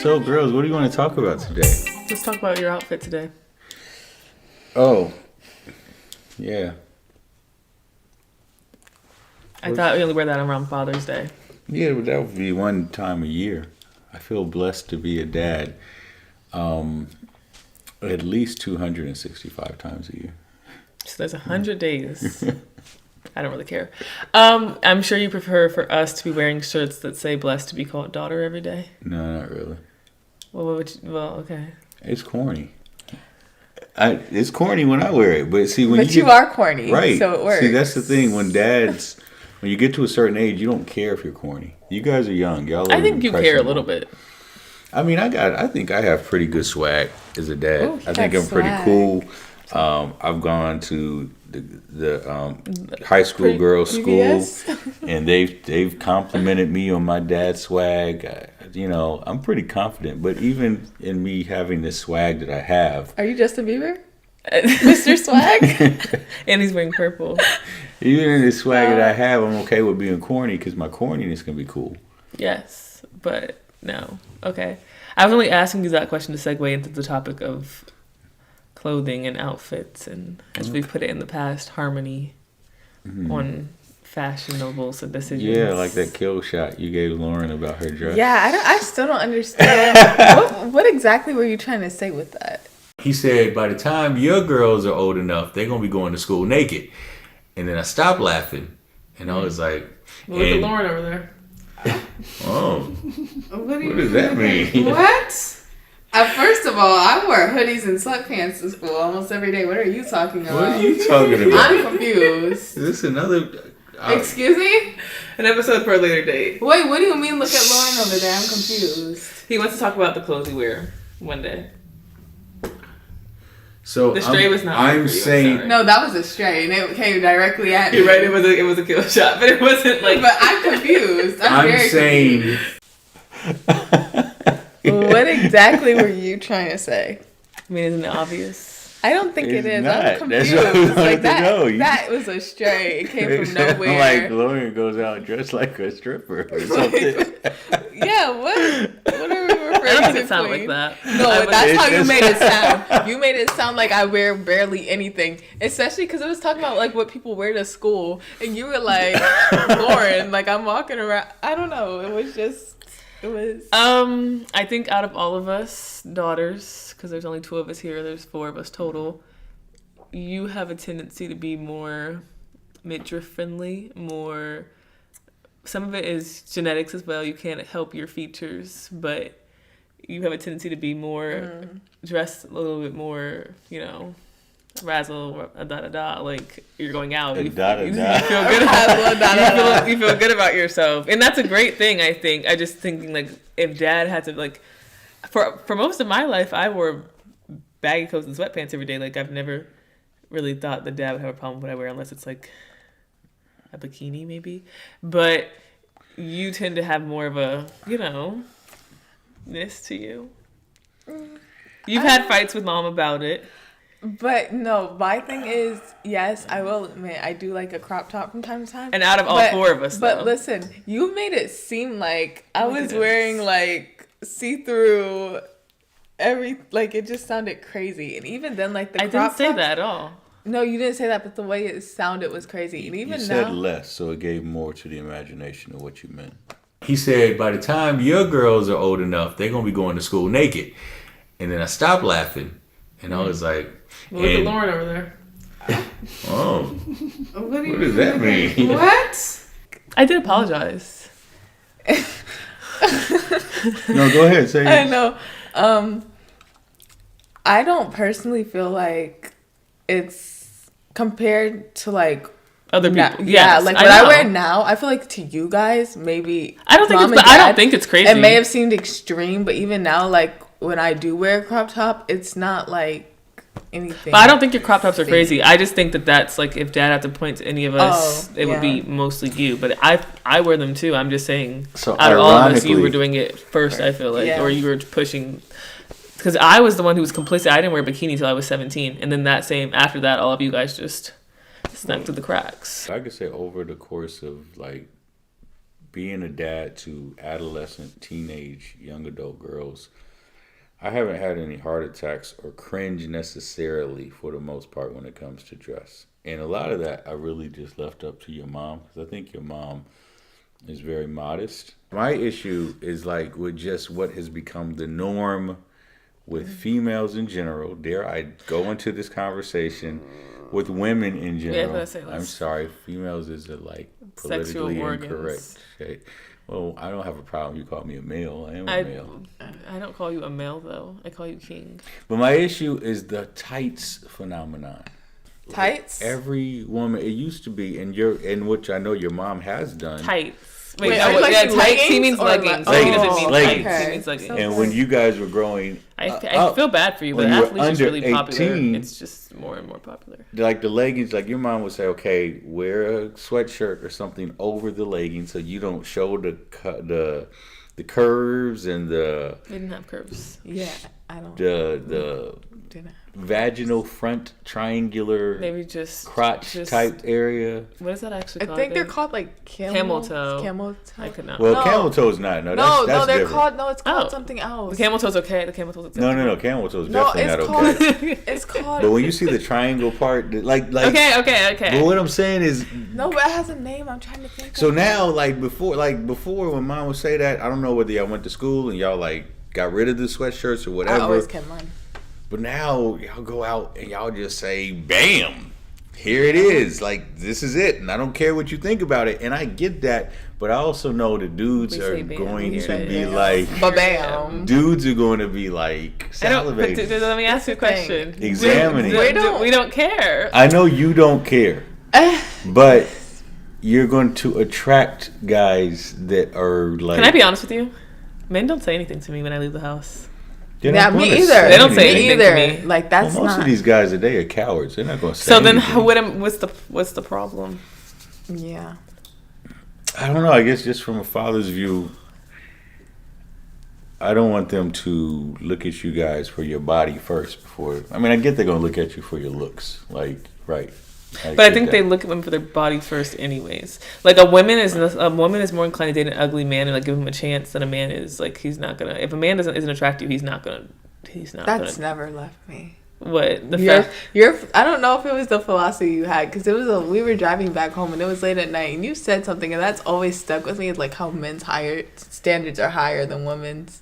So, girls, what do you want to talk about today? Let's talk about your outfit today. Oh, yeah. I thought we only wear that around Father's Day. Yeah, but that would be one time a year. I feel blessed to be a dad. At least 265 times a year. So there's 100 days. I don't really care. I'm sure you prefer for us to be wearing shirts that say "blessed to be called daughter" every day. No, not really. Well, what would you, okay. It's corny. It's corny when I wear it, but see when but you are corny, right? So it works. See, that's the thing. When you get to a certain age, you don't care if you're corny. You guys are young. Y'all. I think you care a little bit. I mean, I think I have pretty good swag as a dad. Ooh, I think I'm pretty cool. I've gone to the high school girls' school, and they've complimented me on my dad's swag. I'm pretty confident. But even in me having this swag that I have, are you Justin Bieber, Mr. Swag? And he's wearing purple. Even in this swag that I have, I'm okay with being corny because my corniness can be cool. Yes, but no. Okay. I was only asking you that question to segue into the topic of clothing and outfits, and as we've put it in the past, harmony on fashionables and decisions. Yeah, like that kill shot you gave Lauryn about her dress. Yeah, I still don't understand. what exactly were you trying to say with that? He said, by the time your girls are old enough, they're going to be going to school naked. And then I stopped laughing, and I was like... Look at Lauryn over there. Oh. What does that mean? What? First of all, I wear hoodies and sweatpants to school almost every day. What are you talking about? What are you talking about? I'm confused. Is this another... Excuse me? An episode for a later date. Wait, what do you mean look at Lauryn over there? I'm confused. He wants to talk about the clothes you wear one day. So the stray was not. I'm saying no, that was a stray, and it came directly at me. You're right. It was a kill shot, but it wasn't like. But I'm confused. I'm very saying. What exactly were you trying to say? I mean, isn't it obvious? I don't think it is. Not. I'm confused. Like that was a stray. It came from nowhere. Like Lauryn goes out dressed like a stripper or something. Yeah, what are we referring to? I don't think it sounded like that. No, that's how you made it sound. You made it sound like I wear barely anything, especially because it was talking about like what people wear to school, and you were like, Lauryn, like I'm walking around. I don't know. It was. I think out of all of us daughters, because there's only 2 of us here, there's 4 of us total. You have a tendency to be more midriff friendly, more. Some of it is genetics as well. You can't help your features, but you have a tendency to be more dressed a little bit more, razzle, like you're going out. You feel good about you feel good about yourself, and that's a great thing. I think. I just thinking like if Dad had to like, for most of my life, I wore baggy clothes and sweatpants every day. Like I've never really thought that Dad would have a problem with what I wear unless it's like a bikini maybe, but you tend to have more of a this to you. You've had fights with Mom about it. But no, my thing is, yes, I will admit, I do like a crop top from time to time. And out of all 4 of us, But listen, you made it seem like I was wearing like see-through it just sounded crazy. And even then, like the crop I didn't say tops, that at all. No, you didn't say that, but the way it sounded was crazy. And even you now, said less, so it gave more to the imagination of what you meant. He said, by the time your girls are old enough, they're going to be going to school naked. And then I stopped laughing, and I was like... Look at Lauryn over there. Oh. What does that mean? What? I did apologize. No, go ahead. Say I know. I don't personally feel like it's compared to like other people. Yeah, like what I wear now, I feel like to you guys, maybe I don't think it's crazy. It may have seemed extreme, but even now, like when I do wear a crop top, it's not like anything. But I don't think your crop tops are crazy. I just think that that's like if Dad had to point to any of us, it would be mostly you. But I wear them too. I'm just saying, so out of all of us, you were doing it first. Right. I feel like, or you were pushing. Because I was the one who was complicit. I didn't wear a bikini until I was 17, and then after that, all of you guys just snuck through the cracks. I could say over the course of like being a dad to adolescent, teenage, young adult girls, I haven't had any heart attacks or cringe necessarily for the most part when it comes to dress. And a lot of that I really just left up to your mom, because I think your mom is very modest. My issue is like with just what has become the norm with females in general. Dare I go into this conversation with women in general? I'm sorry, females is a like politically incorrect shade. Well, I don't have a problem. You call me a male. I am a male. I don't call you a male though. I call you king. But my issue is the tights phenomenon. Tights? Every woman, it used to be, in which I know your mom has done. Tights. Wait, tights? He means leggings. Leggings. He means leggings. And when you guys were growing I feel bad for you, but athletes is really 18, popular. It's just more and more popular. Like the leggings, like your mom would say, okay, wear a sweatshirt or something over the leggings so you don't show the curves and the... They didn't have curves. Yeah, I don't... The vaginal front triangular maybe just crotch type area. What is that actually called? I think they're called like camel toe. Camel toe. I could not. Well, camel toe is not. That's they're different. called. No, it's called something else. The camel toe's okay. The camel toe's okay. No. Camel toe is definitely not okay. It's called. But when you see the triangle part, like. Okay. But what I'm saying is. No, but it has a name. I'm trying to think. So now, before when mom would say that, I don't know whether y'all went to school and y'all got rid of the sweatshirts or whatever. I always kept mine. But now y'all go out and y'all just say, bam, here it is. Like, this is it. And I don't care what you think about it. And I get that. But I also know the dudes are going to be like, bam. Dudes are going to be like salivating. Let me ask you a question. Examining. We don't care. I know you don't care. But you're going to attract guys that are like... Can I be honest with you? Men don't say anything to me when I leave the house. Yeah, me either. They don't say anything to me. Like that's most of these guys today are cowards. They're not going to say. So then, what's the problem? Yeah. I don't know. I guess just from a father's view, I don't want them to look at you guys for your body first before. I mean, I get they're going to look at you for your looks, like right. But I think they look at them for their body first, anyways. Like a woman is more inclined to date an ugly man and like give him a chance than a man is. Like he's not gonna. If a man isn't attractive, he's not. That's never left me. What the fact? I don't know if it was the philosophy you had because we were driving back home and it was late at night and you said something and that's always stuck with me. Like how men's standards are higher than women's,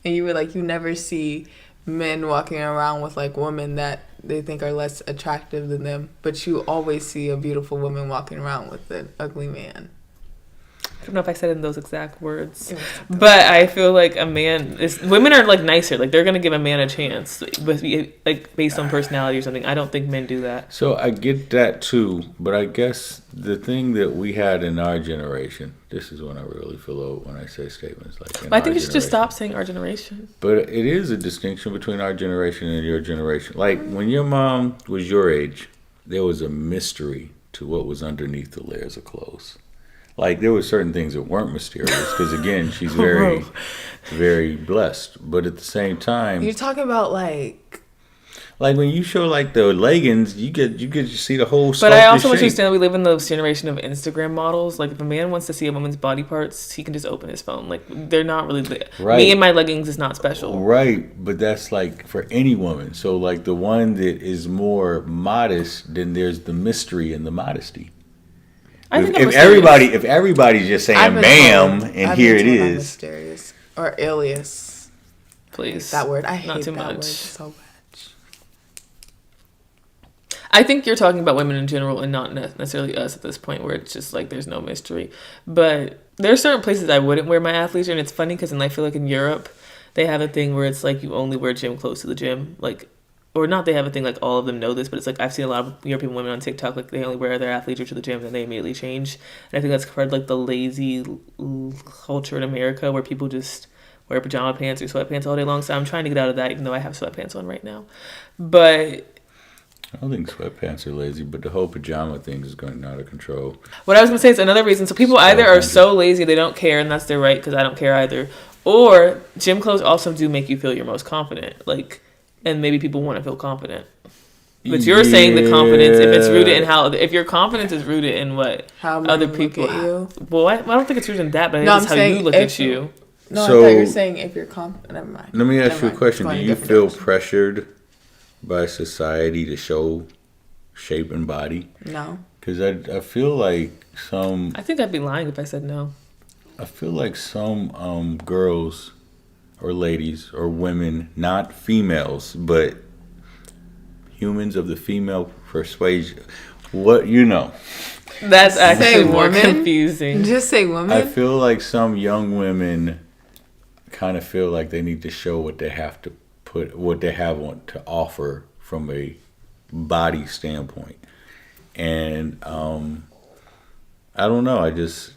and you were like you never see men walking around with like women that they think are less attractive than them, but you always see a beautiful woman walking around with an ugly man. I don't know if I said it in those exact words, but I feel like women are like nicer. Like they're gonna give a man a chance, like based on personality or something. I don't think men do that. So I get that too, but I guess the thing that we had in our generation. This is when I really feel old when I say statements like. I think you should just stop saying our generation. But it is a distinction between our generation and your generation. Like when your mom was your age, there was a mystery to what was underneath the layers of clothes. Like, there were certain things that weren't mysterious because, again, she's very, very blessed. But at the same time... You're talking about, like... Like, when you show, like, the leggings, you get to see the whole But I also want you to understand we live in this generation of Instagram models. Like, if a man wants to see a woman's body parts, he can just open his phone. Like, they're not really... Right. Me and my leggings is not special. Right. But that's, like, for any woman. So, like, the one that is more modest, then there's the mystery and the modesty. I think if everybody's just saying "ma'am" and here it is, mysterious or alias. Please, that word. I hate not too that much. Word so much. I think you're talking about women in general and not necessarily us at this point, where it's just like there's no mystery. But there are certain places I wouldn't wear my athleisure, and it's funny because I feel like in Europe they have a thing where it's like you only wear gym clothes to the gym, like. Or not, they have a thing like all of them know this, but it's like I've seen a lot of European women on TikTok, like they only wear their athleisure to the gym and they immediately change. And I think that's part of like the lazy culture in America where people just wear pajama pants or sweatpants all day long. So I'm trying to get out of that, even though I have sweatpants on right now. But I don't think sweatpants are lazy, but the whole pajama thing is going out of control. What I was going to say is another reason. So people either are so lazy they don't care, and that's their right because I don't care either. Or gym clothes also do make you feel your most confident. Like... And maybe people want to feel confident. But you're saying the confidence, if it's rooted in how, if your confidence is rooted in what how other people look at you. Well, I don't think it's rooted in that, but No, it's how you look at you. No, So, I thought you were saying if you're confident. Never mind. Let me ask you a question. Do you feel direction. pressured by society to show shape and body? No. Because I feel like some... I think I'd be lying if I said no. I feel like some girls or ladies or women, not females, but humans of the female persuasion. What, you know. That's actually more woman? confusing. Just say woman. I feel like some young women kind of feel like they need to show what they have to put, what they have on to offer from a body standpoint. And I don't know. I just,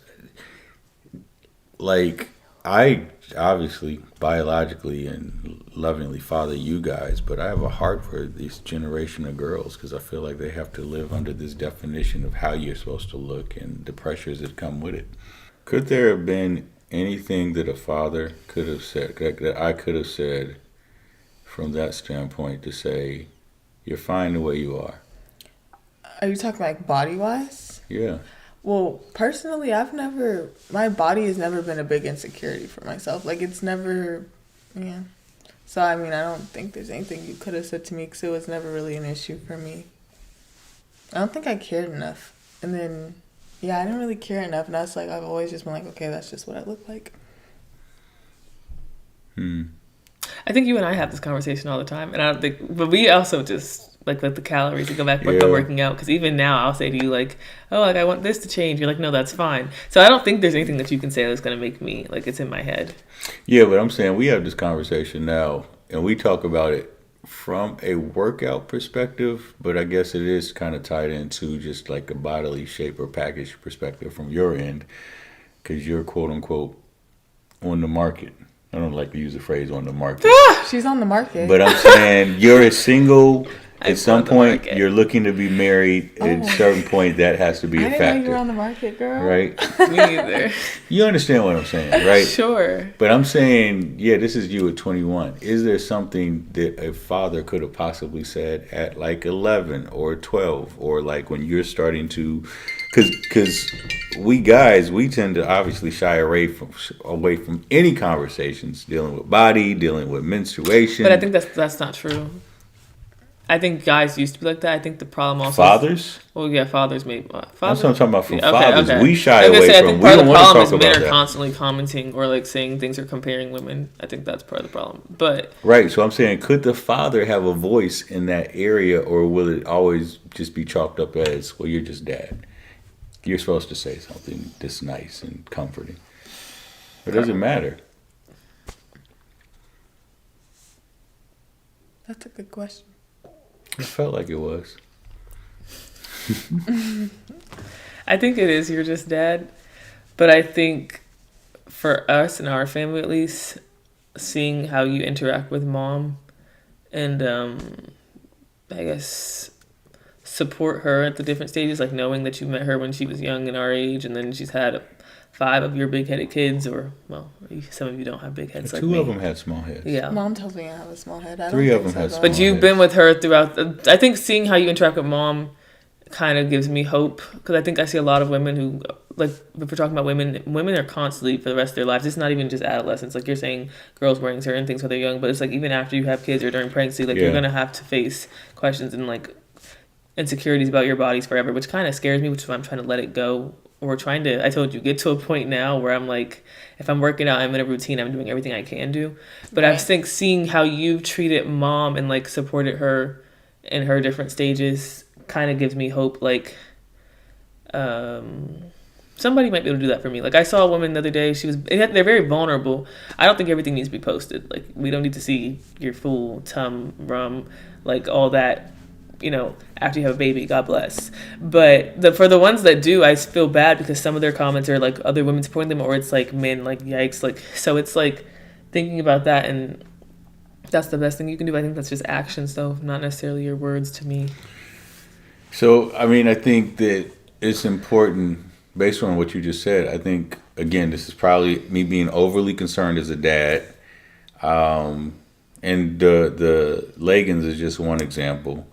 like, I obviously biologically and lovingly father you guys, but I have a heart for this generation of girls because I feel like they have to live under this definition of how you're supposed to look and the pressures that come with it. Could there have been anything that a father could have said, that I could have said from that standpoint to say, you're fine the way you are? Are you talking like body wise? Yeah. Well, personally, my body has never been a big insecurity for myself. Like, it's never, yeah. So, I mean, I don't think there's anything you could have said to me because it was never really an issue for me. I don't think I cared enough. And then, yeah, I didn't really care enough. And that's like, I've always just been like, okay, that's just what I look like. I think you and I have this conversation all the time. And I don't think, but we also just, like the calories and go back work on working out, because even now I'll say to you like, oh, like I want this to change, you're like, no, that's fine. So I don't think there's anything that you can say that's going to make me like, it's in my head. Yeah, but I'm saying we have this conversation now and we talk about it from a workout perspective, but I guess it is kind of tied into just like a bodily shape or package perspective from your end, because you're quote unquote on the market. I don't like to use the phrase on the market. She's on the market. But I'm saying you're a single. At some point, you're looking to be married. At a certain point, that has to be a factor. I didn't know you were on the market, girl. Right? Me either. You understand what I'm saying, right? Sure. But I'm saying, yeah, this is you at 21. Is there something that a father could have possibly said at like 11 or 12, or like when you're starting to, because we guys, we tend to obviously shy away from any conversations dealing with body, dealing with menstruation. But I think that's not true. I think guys used to be like that. I think the problem also fathers. Well, yeah, fathers maybe. That's what I'm talking about. From yeah, fathers, okay. we shy away I from. think We part of don't the want to problem talk is about men are that. constantly commenting or like saying things or comparing women. I think that's part of the problem. But right, so I'm saying, could the father have a voice in that area, or will it always just be chalked up as, well, you're just dad? You're supposed to say something that's nice and comforting. It doesn't matter. That's a good question. It felt like it was. I think it is, you're just dad. But I think for us and our family at least, seeing how you interact with mom and I guess support her at the different stages, like knowing that you met her when she was young and our age, and then she's had 5 of your big-headed kids, or, well, some of you don't have big heads like me. 2 of them had small heads. Yeah. Mom tells me I have a small head. 3 of them had small heads. But you've been with her throughout. I think seeing how you interact with mom kind of gives me hope, because I think I see a lot of women who, like, if we're talking about women are constantly for the rest of their lives. It's not even just adolescence. Like you're saying, girls wearing certain things when they're young, but it's like even after you have kids or during pregnancy, like you're going to have to face questions and like insecurities about your bodies forever, which kind of scares me, which is why I'm trying to let it go. Or trying to, I told you, get to a point now where I'm like, if I'm working out, I'm in a routine, I'm doing everything I can do. But I think seeing how you've treated mom and like supported her in her different stages kind of gives me hope. Like, somebody might be able to do that for me. Like I saw a woman the other day, they're very vulnerable. I don't think everything needs to be posted. Like we don't need to see your full rum, like all that. You know, after you have a baby, God bless. But for the ones that do, I feel bad because some of their comments are like other women supporting them, or it's like men, like yikes. Like, so it's like thinking about that, and that's the best thing you can do. I think that's just actions, though, not necessarily your words to me. So, I mean, I think that it's important, based on what you just said. I think, again, this is probably me being overly concerned as a dad. And the leggings is just one example.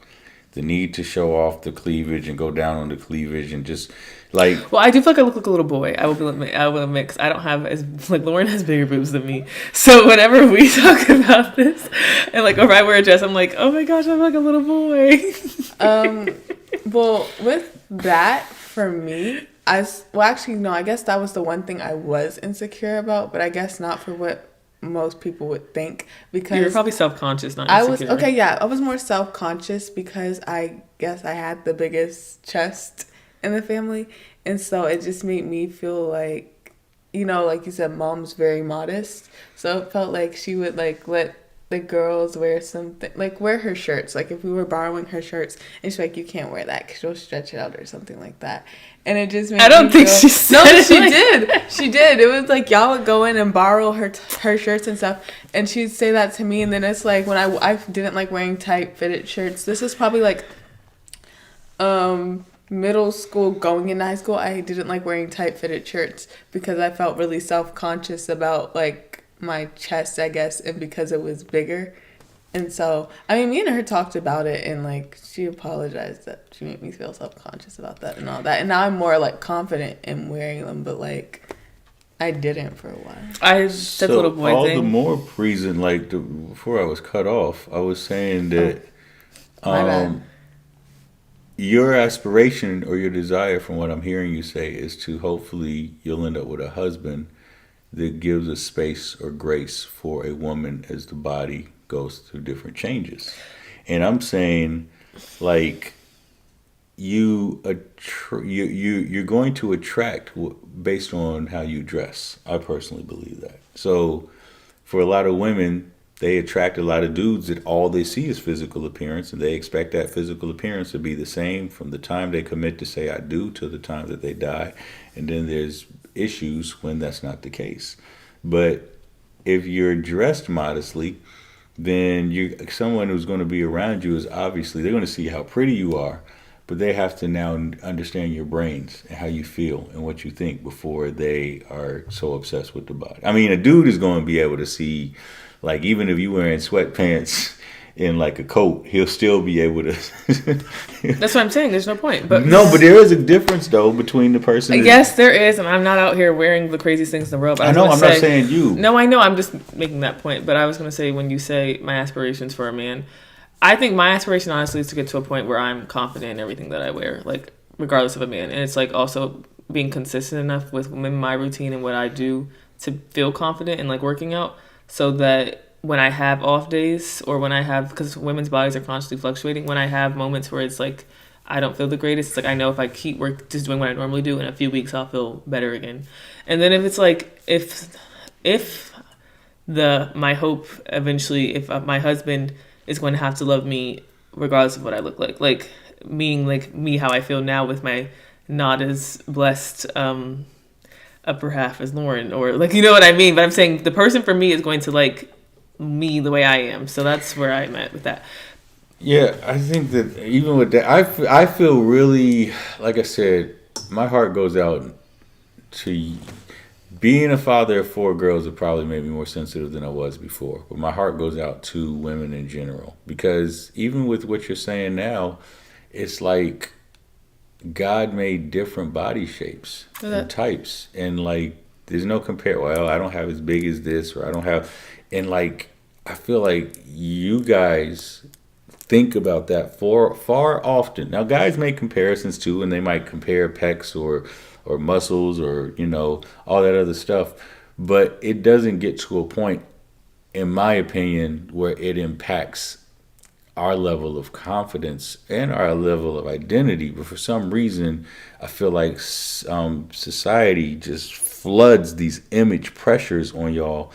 the need to show off the cleavage and go down on the cleavage and just like. Well, I do feel like I look like a little boy. I will admit, 'cause I don't have Lauryn has bigger boobs than me. So whenever we talk about this, and like, if I wear a dress, I'm like, oh my gosh, I'm like a little boy. Well, with that, for me, I guess that was the one thing I was insecure about, but I guess not for what most people would think, because you were probably self-conscious, not insecure. I was more self-conscious because I guess I had the biggest chest in the family, and so it just made me feel like, like you said, mom's very modest, so it felt like she would like let the girls wear something, like wear her shirts, like if we were borrowing her shirts, and she's like, you can't wear that because you'll stretch it out or something like that. And it just made she said no, she did. She did. It was like y'all would go in and borrow her shirts and stuff, and she'd say that to me. And then it's like when I didn't like wearing tight fitted shirts. This is probably like middle school going into high school. I didn't like wearing tight fitted shirts because I felt really self-conscious about like my chest, I guess, and because it was bigger. And so, I mean, me and her talked about it, and like she apologized that she made me feel self-conscious about that and all that. And now I'm more like confident in wearing them, but like I didn't for a while. That's a little boy all thing. the more reason, like before I was cut off, I was saying that your aspiration or your desire, from what I'm hearing you say, is to hopefully you'll end up with a husband that gives a space or grace for a woman as the body goes through different changes. And I'm saying, like, you're going to attract based on how you dress. I personally believe that. So for a lot of women, they attract a lot of dudes that all they see is physical appearance, and they expect that physical appearance to be the same from the time they commit to say I do to the time that they die. And then there's issues when that's not the case. But if you're dressed modestly, then someone who's going to be around you is obviously, they're going to see how pretty you are, but they have to now understand your brains and how you feel and what you think before they are so obsessed with the body. I mean, a dude is going to be able to see, like, even if you're wearing sweatpants in like a coat, he'll still be able to. That's what I'm saying. There's no point. But there is a difference though between the person. Yes, there is, and I'm not out here wearing the craziest things in the world. But I know. I'm not saying you. No, I know. I'm just making that point. But I was gonna say, when you say my aspirations for a man, I think my aspiration honestly is to get to a point where I'm confident in everything that I wear, like regardless of a man, and it's like also being consistent enough with my routine and what I do to feel confident and like working out, so that when I have off days or when I have, because women's bodies are constantly fluctuating, when I have moments where it's like I don't feel the greatest, it's like I know if I keep just doing what I normally do, in a few weeks I'll feel better again. And then if it's like if my hope eventually, if my husband is going to have to love me regardless of what I look like meaning like me how I feel now with my not as blessed upper half as Lauryn, or like, you know what I mean. But I'm saying the person for me is going to like me the way I am, so that's where I'm at with that. Yeah, I think that even with that, I feel really, like I said, my heart goes out to being a father of 4 girls. It probably made me more sensitive than I was before, but my heart goes out to women in general, because even with what you're saying now, it's like God made different body shapes and types, and like there's no compare. Well, I don't have as big as this, or I don't have. And like, I feel like you guys think about that far often. Now, guys make comparisons too, and they might compare pecs or muscles or, all that other stuff. But it doesn't get to a point, in my opinion, where it impacts our level of confidence and our level of identity. But for some reason, I feel like society just floods these image pressures on y'all.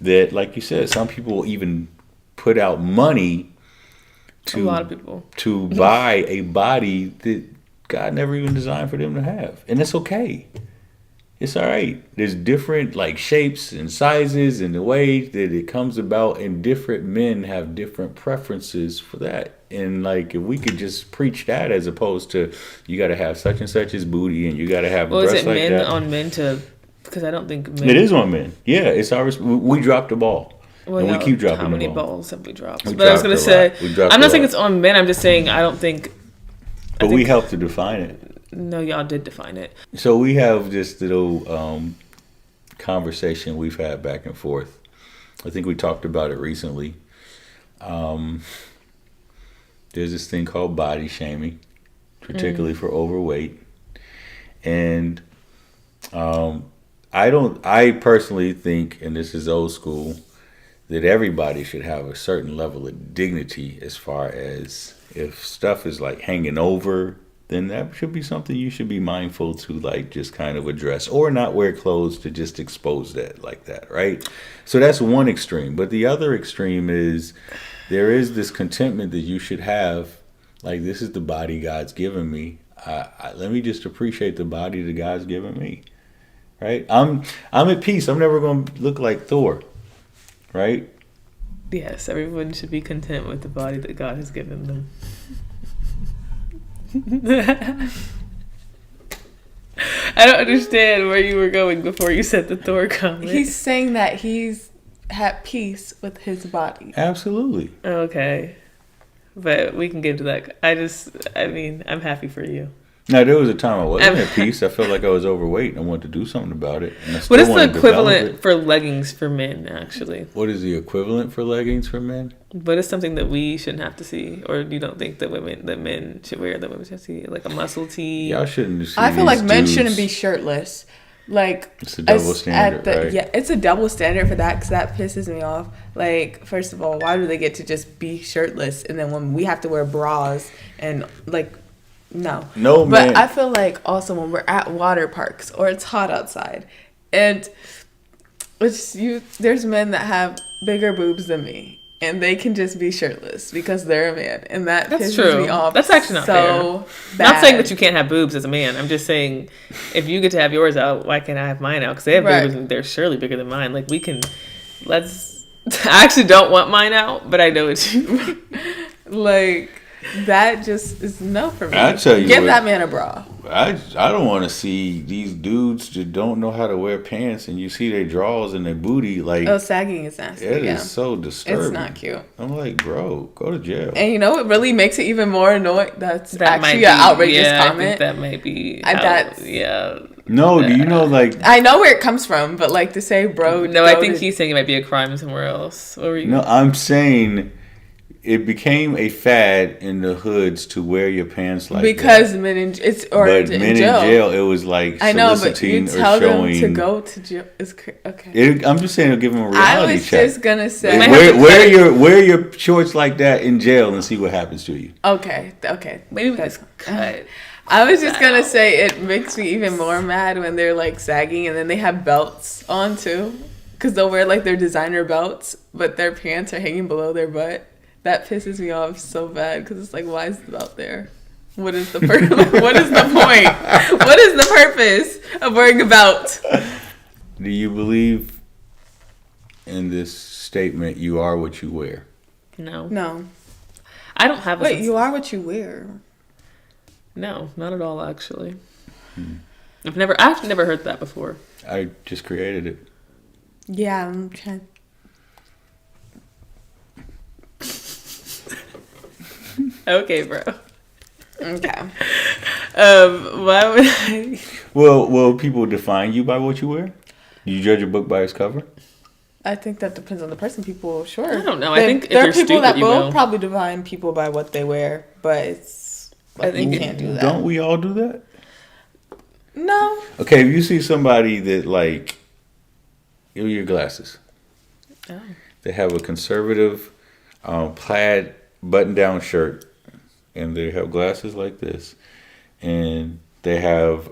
That, like you said, some people will even put out money to a lot of people to buy a body that God never even designed for them to have, and it's okay. It's all right. There's different like shapes and sizes and the way that it comes about, and different men have different preferences for that. And like, if we could just preach that, as opposed to you got to have such and such as booty and you got to have breasts is it like men that. On men to? Because I don't think men... It is on men. Yeah, it's ours. We dropped the ball. Well, and we keep dropping how many the ball. balls have we dropped? But I was going to say, I'm not saying it's on men. I'm just saying I don't think. But we helped to define it. No, y'all did define it. So we have this little conversation we've had back and forth. I think we talked about it recently. There's this thing called body shaming, particularly for overweight. And I personally think, and this is old school, that everybody should have a certain level of dignity as far as if stuff is like hanging over, then that should be something you should be mindful to like just kind of address, or not wear clothes to just expose that like that, right? So that's one extreme. But the other extreme is there is this contentment that you should have, like, this is the body God's given me. Let me just appreciate the body that God's given me, right? I'm at peace. I'm never going to look like Thor, right? Yes, everyone should be content with the body that God has given them. I don't understand where you were going before you said the Thor comment. He's saying that he's at peace with his body. Absolutely. Okay. But we can get to that. I'm happy for you. Now, there was a time I wasn't at peace. I felt like I was overweight and I wanted to do something about it. And what is the equivalent for leggings for men, actually? What is the equivalent for leggings for men? But it's something that we shouldn't have to see, or you don't think that men should wear, that women should see, like a muscle tee? Y'all shouldn't see. I feel like men shouldn't be shirtless. Like, it's a double standard, right? Yeah, it's a double standard for that, because that pisses me off. Like, first of all, why do they get to just be shirtless, and then when we have to wear bras and like, no, but man. I feel like also when we're at water parks or it's hot outside, and there's men that have bigger boobs than me, and they can just be shirtless because they're a man, and that's pisses true. me off. That's actually not so fair. Bad. Not saying that you can't have boobs as a man. I'm just saying, if you get to have yours out, why can't I have mine out? Because they have boobs and they're surely bigger than mine. Like, I actually don't want mine out, but I know it's like. That just is no for me. I tell you, give that man a bra. I don't want to see these dudes that don't know how to wear pants, and you see their drawers and their booty like. Oh, sagging is nasty. It is so disturbing. It's not cute. I'm like, bro, go to jail. And you know what really makes it even more annoying? That's actually an outrageous comment. I think that might be. No, do you know, like... I know where it comes from, but like to say, bro... No, I think he's saying it might be a crime somewhere else. What were you? No, I'm saying it became a fad in the hoods to wear your pants like because that. men in jail, it was like I know, but soliciting you tell or showing... them to go to jail. It's okay. I'm just saying, give them a reality check. I was just gonna say... Wear your shorts like that in jail and see what happens to you. Okay. Maybe we just cut... I was just gonna say it makes me even more mad when they're like sagging and then they have belts on too, because they'll wear like their designer belts, but their pants are hanging below their butt. That pisses me off so bad because it's like, why is the belt there? What is the what is the point? What is the purpose of wearing a belt? Do you believe in this statement? You are what you wear. No. I don't have. You are what you wear. No, not at all, actually. I've never heard that before. I just created it. Yeah, I'm trying. Okay, bro. Okay. Why would I? Will people define you by what you wear? Do you judge a book by its cover? I think that depends on the person. People, sure. I don't know. I think there if are you're people stupid, that will probably define people by what they wear, but it's. Like, I think you can't do that. Don't we all do that? No. Okay, if you see somebody that like, give me your glasses. Oh. They have a conservative plaid button-down shirt, and they have glasses like this, and they have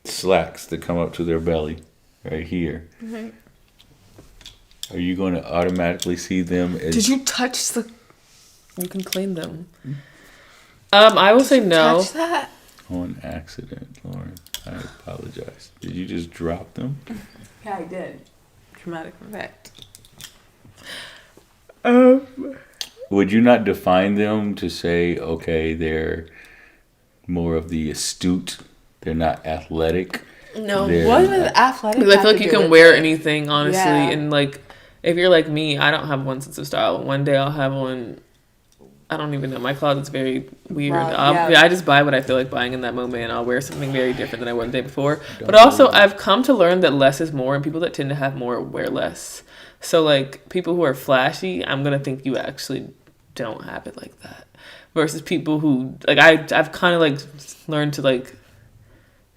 slacks that come up to their belly, right here. Mm-hmm. Are you going to automatically see them as... Did you touch the... You can clean them. I will say no. Touch that? On accident, Lauren. I apologize. Did you just drop them? Yeah, I did. Dramatic effect. Would you not define them to say, okay, they're more of the astute, they're not athletic? No. What is athletic? Because I feel like you can wear anything, honestly, and like if you're like me, I don't have one sense of style. One day I'll have one. I don't even know. My closet's very weird. I just buy what I feel like buying in that moment, and I'll wear something very different than I would the day before. But also, I've come to learn that less is more, and people that tend to have more wear less. So, like, people who are flashy, I'm going to think you actually don't have it like that. Versus people who, like, I've kind of, like, learned to, like,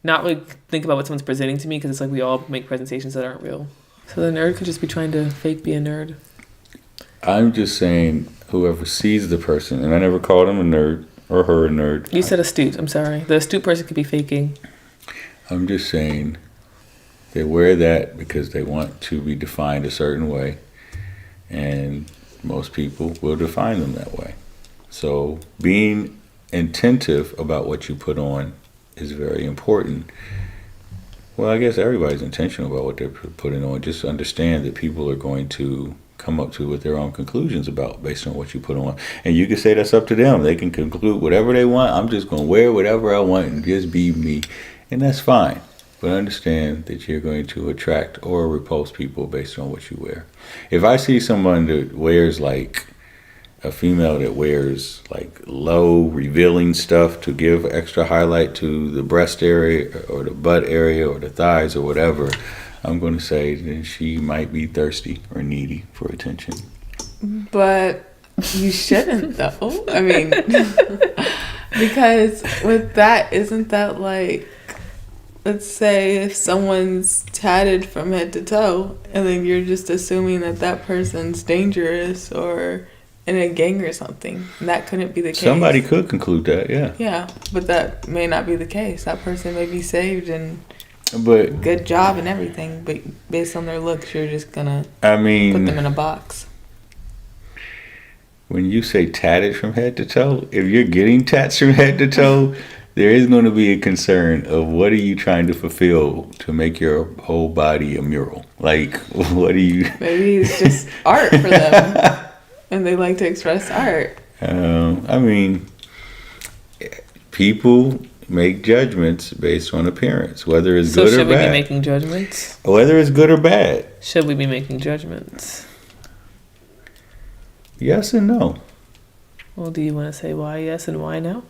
not really think about what someone's presenting to me, because it's like we all make presentations that aren't real. So the nerd could just be trying to fake be a nerd. I'm just saying, whoever sees the person, and I never called him a nerd or her a nerd. You said astute. I'm sorry. The astute person could be faking. I'm just saying they wear that because they want to be defined a certain way, and most people will define them that way. So being attentive about what you put on is very important. Well, I guess everybody's intentional about what they're putting on. Just understand that people are going to come up to with their own conclusions about based on what you put on. And you can say that's up to them. They can conclude whatever they want. I'm just going to wear whatever I want and just be me. And that's fine. But understand that you're going to attract or repulse people based on what you wear. If I see someone that wears like a female that wears like low revealing stuff to give extra highlight to the breast area or the butt area or the thighs or whatever, I'm going to say that she might be thirsty or needy for attention. But you shouldn't, though. I mean, because with that, isn't that like, let's say if someone's tatted from head to toe, and then you're just assuming that that person's dangerous or in a gang or something. And that couldn't be the case. Somebody could conclude that, yeah. Yeah, but that may not be the case. That person may be saved and but good job and everything, but based on their looks, you're just gonna put them in a box. When you say tatted from head to toe, if you're getting tats from head to toe, there is going to be a concern of what are you trying to fulfill to make your whole body a mural? Like, what are you... Maybe it's just art for them, and they like to express art. I mean, people make judgments based on appearance, whether it's good or bad. So should we be making judgments? Whether it's good or bad. Should we be making judgments? Yes and no. Well, do you want to say why yes and why no?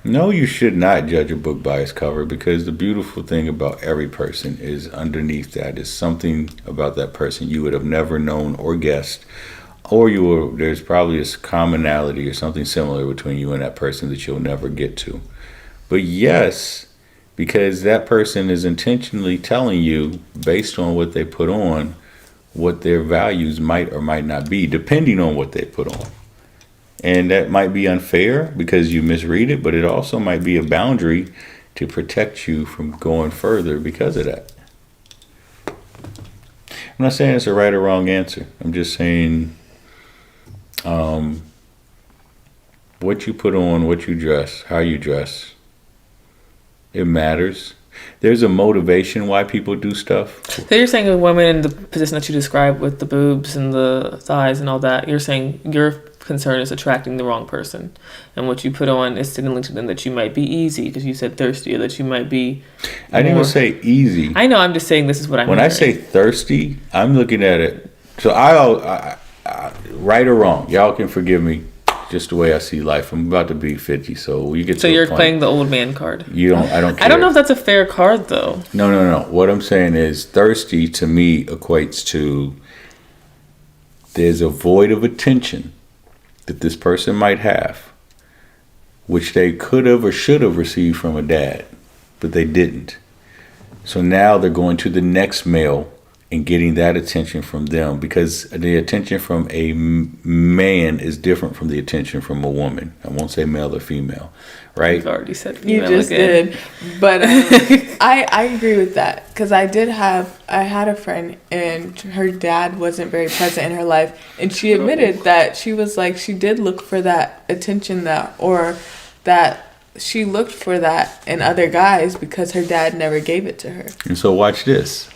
No, you should not judge a book by its cover, because the beautiful thing about every person is underneath that is something about that person you would have never known or guessed, or there's probably a commonality or something similar between you and that person that you'll never get to. But yes, because that person is intentionally telling you, based on what they put on, what their values might or might not be, depending on what they put on. And that might be unfair because you misread it, but it also might be a boundary to protect you from going further because of that. I'm not saying it's a right or wrong answer. I'm just saying what you put on, what you dress, how you dress, it matters. There's a motivation why people do stuff. So you're saying a woman in the position that you described with the boobs and the thighs and all that, you're saying your concern is attracting the wrong person. And what you put on is signaling to them that you might be easy, because you said thirsty, or that you might be I didn't even say easy. I know, I'm just saying this is what I'm When hearing. I say thirsty, I'm looking at it. So I right or wrong, y'all can forgive me. Just the way I see life. I'm about to be 50, so you get. So you're playing the old man card. I don't care. I don't know if that's a fair card, though. No. What I'm saying is, thirsty to me equates to there's a void of attention that this person might have, which they could have or should have received from a dad, but they didn't. So now they're going to the next male and getting that attention from them, because the attention from a man is different from the attention from a woman. I won't say male or female, right? You've already said female. You just did. But I agree with that, because I had a friend, and her dad wasn't very present in her life, and she admitted that she was like, she did look for that attention that she looked for that in other guys because her dad never gave it to her. And so watch this.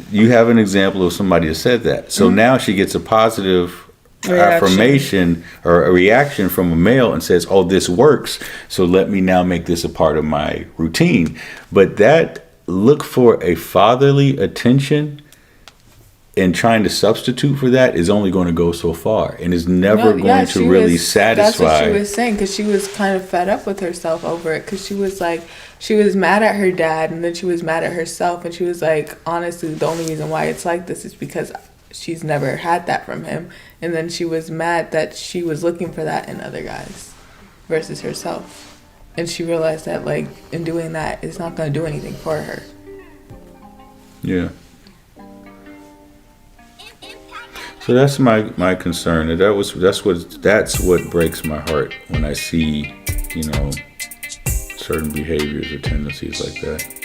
You have an example of somebody that said that. So now she gets a positive affirmation or a reaction from a male and says, oh, this works, so let me now make this a part of my routine. But that look for a fatherly attention and trying to substitute for that is only going to go so far, and is never going to really satisfy. That's what she was saying, because she was kind of fed up with herself over it, because she was like, she was mad at her dad, and then she was mad at herself, and she was like, honestly, the only reason why it's like this is because she's never had that from him. And then she was mad that she was looking for that in other guys versus herself, and she realized that, like, in doing that, it's not going to do anything for her. Yeah. So that's my concern. That's what breaks my heart when I see, certain behaviors or tendencies like that.